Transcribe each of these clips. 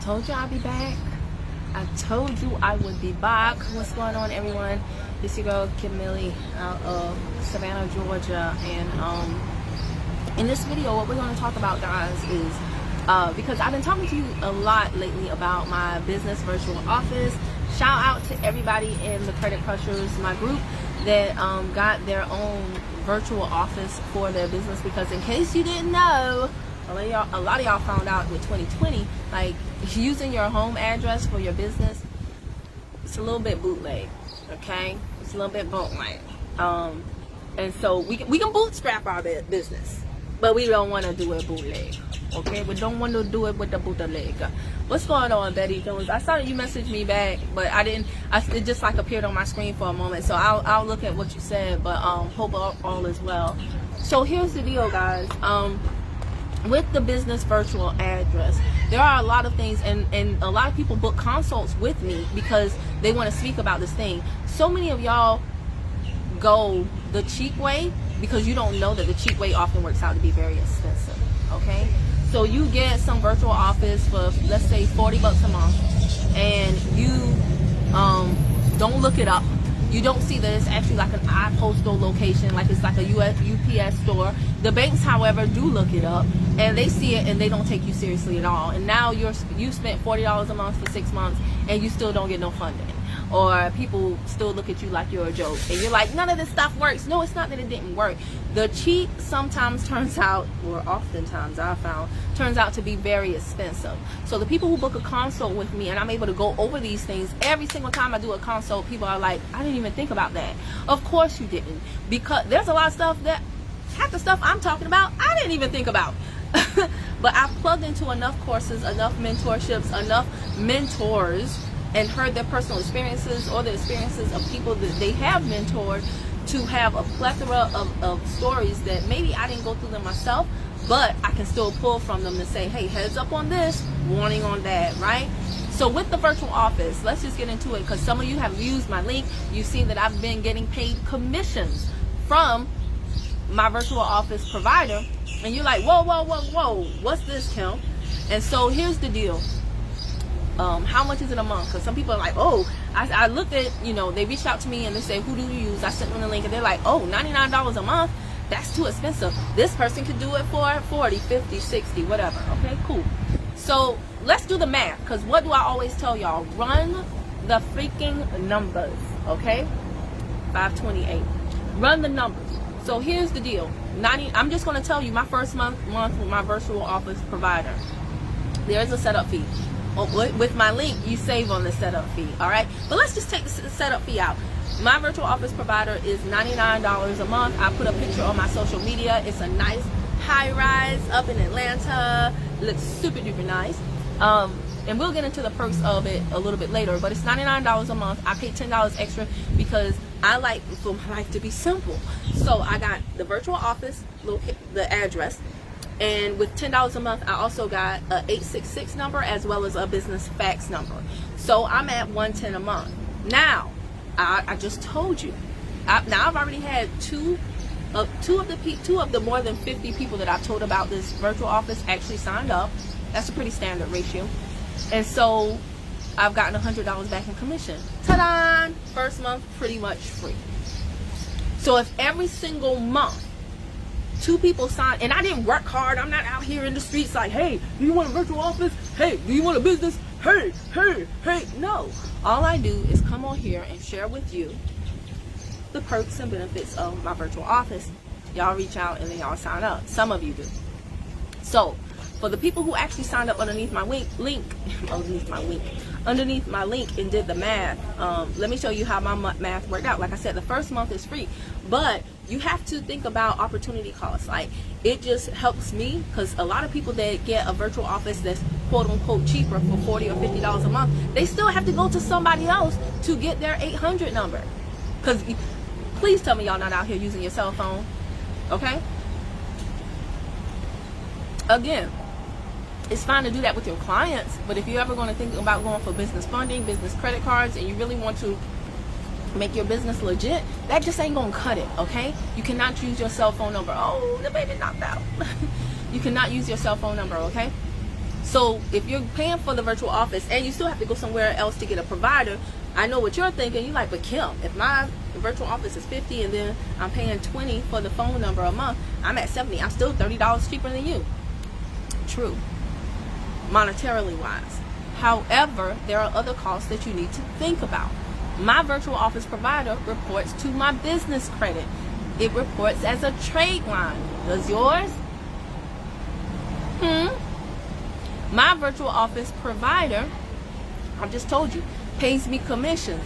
told you I'd be back. I told you I would be back. What's going on, everyone? This your girl Kim Millie out of Savannah, Georgia, and in this video, what we're going to talk about, guys, is because I've been talking to you a lot lately about my business virtual office. Shout out to everybody in the Credit Crushers, my group, that got their own virtual office for their business. Because in case you didn't know, a lot of y'all found out with 2020, like using your home address for your business, it's a little bit bootleg, okay? It's a little bit bootleg. And so we can bootstrap our business, but we don't want to do it bootleg, okay? We don't want to do it with the bootleg. What's going on, Betty Jones? I saw that you messaged me back, but I didn't. It just like appeared on my screen for a moment, so I'll look at what you said. But hope all is well. So here's the deal, guys. With the business virtual address, there are a lot of things, and a lot of people book consults with me because they want to speak about this thing. So many of y'all go the cheap way because you don't know that the cheap way often works out to be very expensive, okay? So you get some virtual office for, let's say, $40 a month, and you don't look it up. You don't see that it's actually like an iPostal location, like it's like a UPS store. The banks, however, do look it up, and they see it, and they don't take you seriously at all. And now you spent $40 a month for 6 months, and you still don't get no funding. Or people still look at you like you're a joke, and you're like, none of this stuff works. No, it's not that it didn't work. The cheap sometimes turns out, or oftentimes I've found, turns out to be very expensive. So the people who book a consult with me, and I'm able to go over these things every single time I do a consult, people are like, I didn't even think about that. Of course you didn't, because there's a lot of stuff that, half the stuff I'm talking about, I didn't even think about. But I've plugged into enough courses, enough mentorships, enough mentors, and heard their personal experiences or the experiences of people that they have mentored to have a plethora of stories that maybe I didn't go through them myself, but I can still pull from them to say, hey, heads up on this, warning on that, right? So with the virtual office, let's just get into it, because some of you have used my link. You've seen that I've been getting paid commissions from my virtual office provider, and you're like, whoa, what's this, Kim? And so here's the deal. How much is it a month? Because some people are like, oh, I looked at, they reached out to me and they say, who do you use? I sent them the link and they're like, oh, $99 a month? That's too expensive. This person could do it for 40, 50, 60, whatever. Okay, cool. So let's do the math, because what do I always tell y'all? Run the freaking numbers, okay? 528. Run the numbers. So here's the deal. I'm just going to tell you my first month with my virtual office provider. There is a setup fee. With my link, you save on the setup fee, all right? But let's just take the setup fee out. My virtual office provider is $99 a month. I put a picture on my social media. It's a nice high-rise up in Atlanta. It looks super duper nice. And we'll get into the perks of it a little bit later, but it's $99 a month. I pay $10 extra because I like for my life to be simple. So I got the virtual office, the address, and with $10 a month, I also got a 866 number as well as a business fax number. So I'm at $110 a month. Now, I just told you. Now I've already had two of the more than 50 people that I've told about this virtual office actually signed up. That's a pretty standard ratio. And so I've gotten $100 back in commission. Ta-da! First month pretty much free. So if every single month 2 people sign, and I didn't work hard, I'm not out here in the streets like, hey, do you want a virtual office? Hey, do you want a business? Hey. No. All I do is come on here and share with you the perks and benefits of my virtual office. Y'all reach out and then y'all sign up. Some of you do. So for the people who actually signed up underneath my link and did the math, let me show you how my math worked out. Like I said, the first month is free, but you have to think about opportunity costs. Like, it just helps me, because a lot of people that get a virtual office that's quote unquote cheaper for $40 or $50 a month, they still have to go to somebody else to get their 800 number. Because please tell me y'all not out here using your cell phone, okay? Again, it's fine to do that with your clients, but if you're ever going to think about going for business funding, business credit cards, and you really want to make your business legit, that just ain't gonna cut it, okay? You cannot use your cell phone number. Oh, the baby knocked out. You cannot use your cell phone number, okay? So if you're paying for the virtual office and you still have to go somewhere else to get a provider, I know what you're thinking. You're like, but Kim, if my virtual office is $50 and then I'm paying $20 for the phone number a month, I'm at $70. I'm still $30 cheaper than you. True, monetarily wise. However, there are other costs that you need to think about. My virtual office provider reports to my business credit. It reports as a trade line. Does yours? My virtual office provider, I just told you, pays me commissions.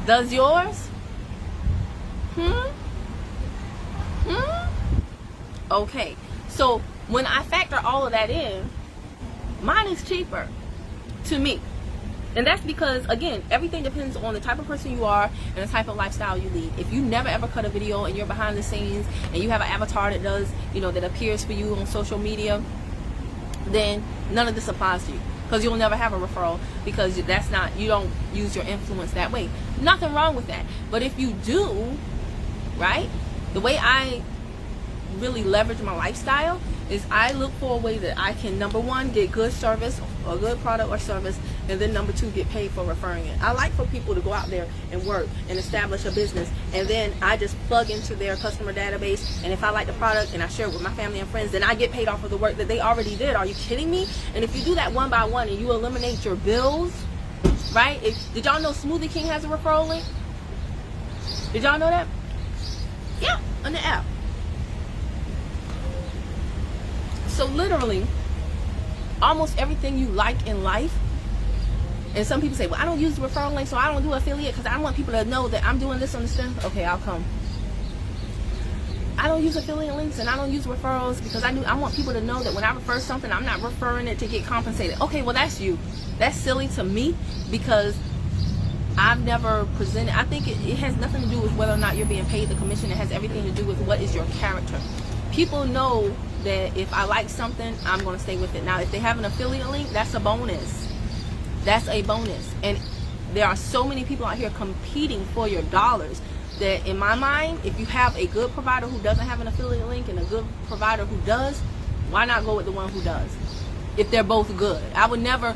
Does yours? Okay, so when I factor all of that in, mine is cheaper to me. And that's because, again, everything depends on the type of person you are and the type of lifestyle you lead. If you never ever cut a video and you're behind the scenes and you have an avatar that does, that appears for you on social media, then none of this applies to you, because you'll never have a referral, because you don't use your influence that way. Nothing wrong with that. But if you do, right, the way I really leverage my lifestyle is I look for a way that I can, number one, get good service or good product or service, and then number two, get paid for referring it. I like for people to go out there and work and establish a business, and then I just plug into their customer database, and if I like the product and I share it with my family and friends, then I get paid off of the work that they already did. Are you kidding me? And if you do that one by one and you eliminate your bills, right? Did y'all know Smoothie King has a referral link? Did y'all know that? Yeah, on the app. So literally, almost everything you like in life, and some people say, well, I don't use the referral link, so I don't do affiliate because I don't want people to know that I'm doing this on the strength. Okay, I'll come. I don't use affiliate links and I don't use referrals because I want people to know that when I refer something, I'm not referring it to get compensated. Okay, well, that's you. That's silly to me because I've never presented. I think it has nothing to do with whether or not you're being paid the commission. It has everything to do with what is your character. People know that if I like something, I'm going to stay with it. Now, if they have an affiliate link, that's a bonus. That's a bonus. And there are so many people out here competing for your dollars that, in my mind, if you have a good provider who doesn't have an affiliate link and a good provider who does, why not go with the one who does? If they're both good. I would never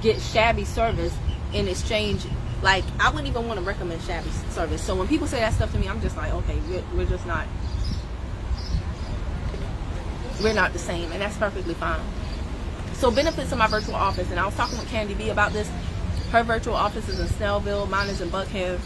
get shabby service in exchange. Like, I wouldn't even want to recommend shabby service. So when people say that stuff to me, I'm just like, okay, we're just not. We're not the same, and that's perfectly fine. So benefits of my virtual office, and I was talking with Candy B about this. Her virtual office is in Snellville, mine is in Buckhead.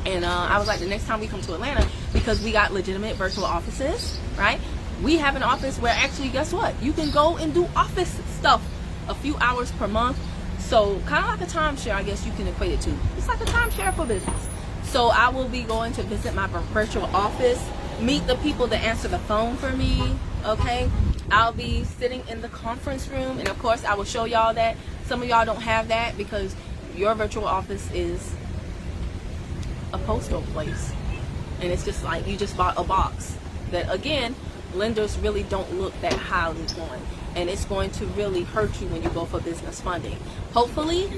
And I was like, the next time we come to Atlanta, because we got legitimate virtual offices, right? We have an office where actually, guess what? You can go and do office stuff a few hours per month. So kind of like a timeshare, I guess you can equate it to. It's like a timeshare for business. So I will be going to visit my virtual office, meet the people that answer the phone for me, okay? I'll be sitting in the conference room, and of course I will show y'all that. Some of y'all don't have that because your virtual office is a postal place, and it's just like you just bought a box that, again, lenders really don't look that highly on, and it's going to really hurt you when you go for business funding. Hopefully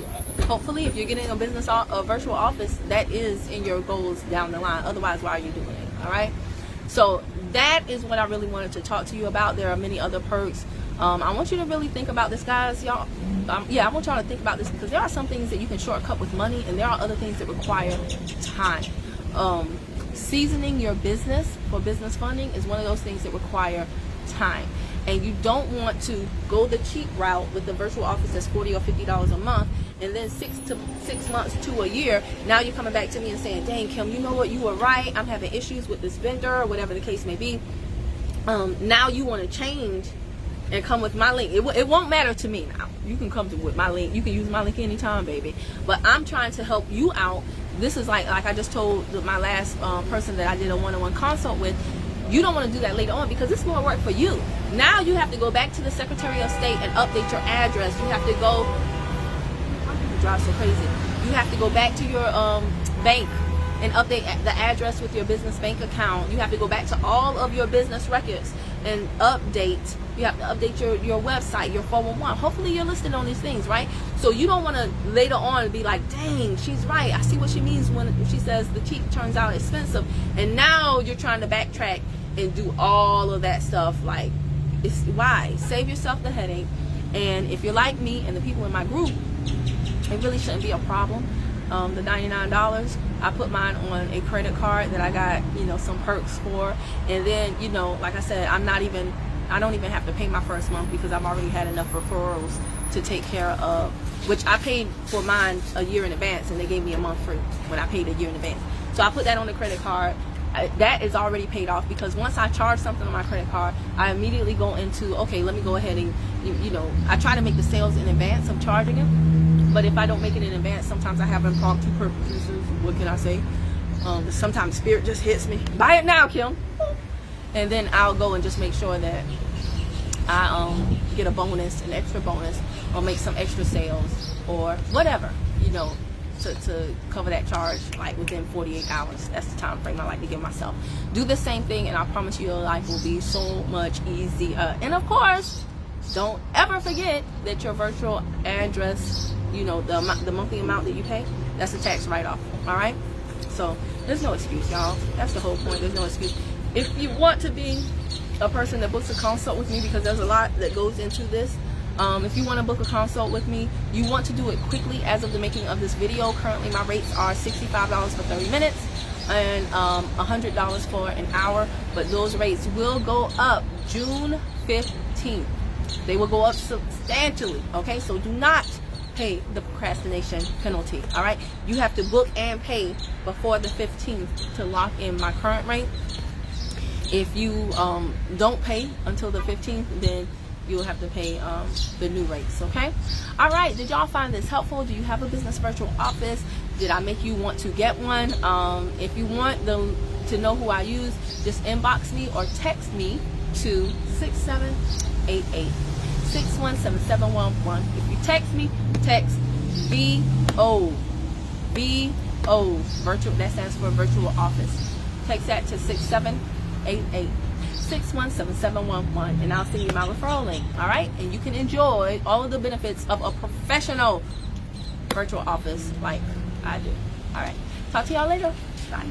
if you're getting a virtual office, that is in your goals down the line. Otherwise, why are you doing it? All right, so that is what I really wanted to talk to you about. There are many other perks. I want you to really think about this, guys. Y'all, I want y'all to think about this, because there are some things that you can shortcut with money, and there are other things that require time. Seasoning your business for business funding is one of those things that require time. And you don't want to go the cheap route with the virtual office that's $40 or $50 a month, and then 6 months to a year, now you're coming back to me and saying, dang, Kim, you know what, you were right, I'm having issues with this vendor, or whatever the case may be. Now you want to change and come with my link. It won't matter to me now. You can come with my link. You can use my link anytime, baby. But I'm trying to help you out. This is like I just told my last person that I did a one-on-one consult with. You don't want to do that later on, because this won't work for you. Now you have to go back to the Secretary of State and update your address. You have to go. It drives so crazy. You have to go back to your bank and update the address with your business bank account. You have to go back to all of your business records and update. You have to update your website, your 411. Hopefully you're listed on these things, right? So you don't want to later on be like, dang, she's right. I see what she means when she says the cheap turns out expensive. And now you're trying to backtrack and do all of that stuff. Like, why? Save yourself the headache. And if you're like me and the people in my group, it really shouldn't be a problem. The $99, I put mine on a credit card that I got, you know, some perks for. And then, you know, like I said, I don't even have to pay my first month because I've already had enough referrals to take care of, which I paid for mine a year in advance, and they gave me a month free when I paid a year in advance. So I put that on the credit card. That is already paid off, because once I charge something on my credit card, I immediately go into, okay, let me go ahead and, you know, I try to make the sales in advance of charging it. But if I don't make it in advance, sometimes I have impromptu purchases. What can I say? Sometimes spirit just hits me. Buy it now, Kim. And then I'll go and just make sure that I get a bonus, an extra bonus, or make some extra sales or whatever, you know, to cover that charge, like within 48 hours. That's the time frame I like to give myself. Do the same thing, and I promise you your life will be so much easier. And of course, don't ever forget that your virtual address, you know, the monthly amount that you pay, that's a tax write-off. All right, so there's no excuse, y'all. That's the whole point. There's no excuse. If you want to be a person that books a consult with me, because there's a lot that goes into this, if you want to book a consult with me, you want to do it quickly. As of the making of this video, currently my rates are $65 for 30 minutes and $100 for an hour, but those rates will go up June 15th. They will go up substantially. Okay, so do not pay the procrastination penalty. All right, you have to book and pay before the 15th to lock in my current rate. If you don't pay until the 15th, then you'll have to pay the new rates. Okay, all right, did y'all find this helpful? Do you have a business virtual office? Did I make you want to get one? If you want to know who I use, just inbox me or text me to 6788 617-711. If you text me, text VO virtual, that stands for virtual office. Text that to 6788 617-711, and I'll send you my referral link. All right, and you can enjoy all of the benefits of a professional virtual office like I do. All right, talk to y'all later. Bye.